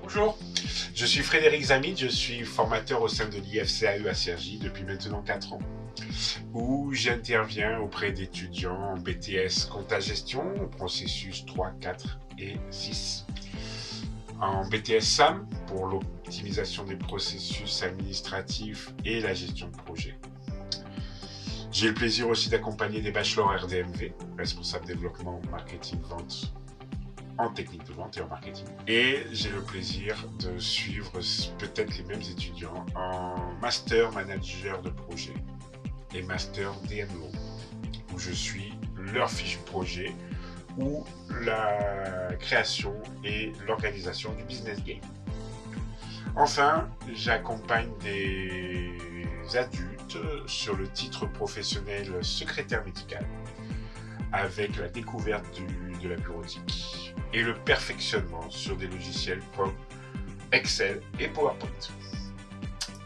Bonjour, je suis Frédéric Zamit, je suis formateur au sein de l'IFCAE à Cergy depuis maintenant 4 ans, où j'interviens auprès d'étudiants en BTS Compta-Gestion, processus 3, 4 et 6, en BTS SAM pour l'optimisation des processus administratifs et la gestion de projet. J'ai le plaisir aussi d'accompagner des bachelors RDMV, responsable développement, marketing, vente, en technique de vente et en marketing. Et j'ai le plaisir de suivre peut-être les mêmes étudiants en master manager de projet et master DMO, où je suis leur fiche projet ou la création et l'organisation du business game. Enfin, j'accompagne des adultes sur le titre professionnel secrétaire médical avec la découverte de la bureautique et le perfectionnement sur des logiciels comme Excel et PowerPoint.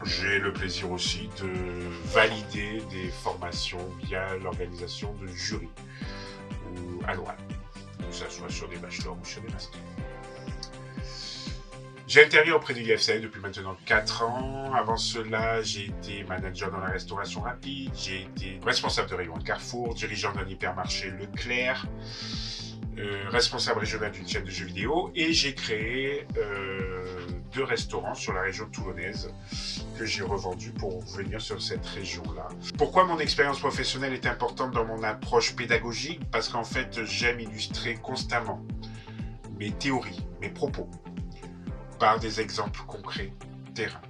J'ai le plaisir aussi de valider des formations via l'organisation de jurys ou annuels, que ce soit sur des bachelors ou sur des masters. J'ai intervenu auprès de l'IFCAE depuis maintenant 4 ans. Avant cela, j'ai été manager dans la restauration rapide, j'ai été responsable de rayon à Carrefour, dirigeant d'un hypermarché Leclerc, responsable régional d'une chaîne de jeux vidéo, et j'ai créé 2 restaurants sur la région toulonnaise que j'ai revendus pour venir sur cette région-là. Pourquoi mon expérience professionnelle est importante dans mon approche pédagogique? Parce qu'en fait, j'aime illustrer constamment mes théories, mes propos, par des exemples concrets, terrain.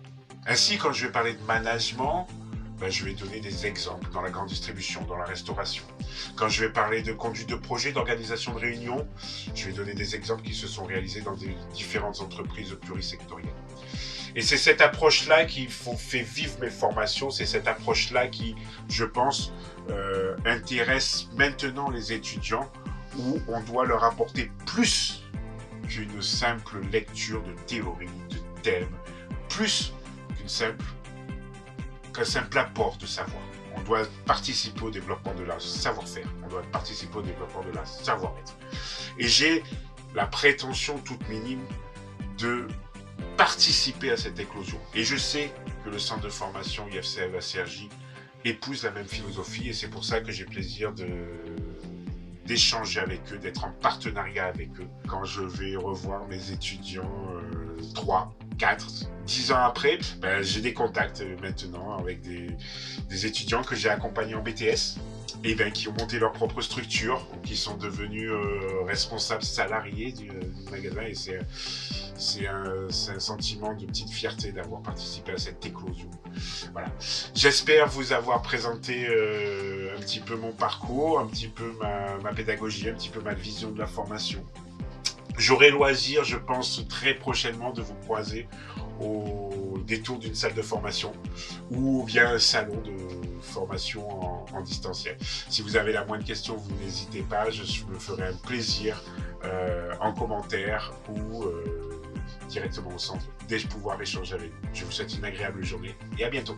Ainsi, quand je vais parler de management, je vais donner des exemples dans la grande distribution, dans la restauration. Quand je vais parler de conduite de projet, d'organisation de réunion, je vais donner des exemples qui se sont réalisés dans des différentes entreprises plurisectorielles. Et c'est cette approche-là qui fait vivre mes formations, c'est cette approche-là qui, je pense, intéresse maintenant les étudiants, où on doit leur apporter plus qu'une simple lecture de théorie, de thèmes, plus qu'un simple apport de savoir. On doit participer au développement de leur savoir-faire, on doit participer au développement de leur savoir-être. Et j'ai la prétention toute minime de participer à cette éclosion. Et je sais que le centre de formation IFCAE à Cergy épouse la même philosophie, et c'est pour ça que j'ai plaisir d'échanger avec eux, d'être en partenariat avec eux quand je vais revoir mes étudiants 3, 4, 10 ans après. J'ai des contacts maintenant avec des étudiants que j'ai accompagnés en BTS et qui ont monté leur propre structure, ou qui sont devenus responsables salariés du magasin, et c'est un sentiment de petite fierté d'avoir participé à cette éclosion. Voilà. J'espère vous avoir présenté un petit peu mon parcours, un petit peu ma pédagogie, un petit peu ma vision de la formation. J'aurai loisir, je pense, très prochainement de vous croiser au détour d'une salle de formation ou bien un salon de formation en distanciel. Si vous avez la moindre question, vous n'hésitez pas, je me ferai un plaisir en commentaire ou directement au centre dès que je pouvoir échanger avec vous. Je vous souhaite une agréable journée et à bientôt.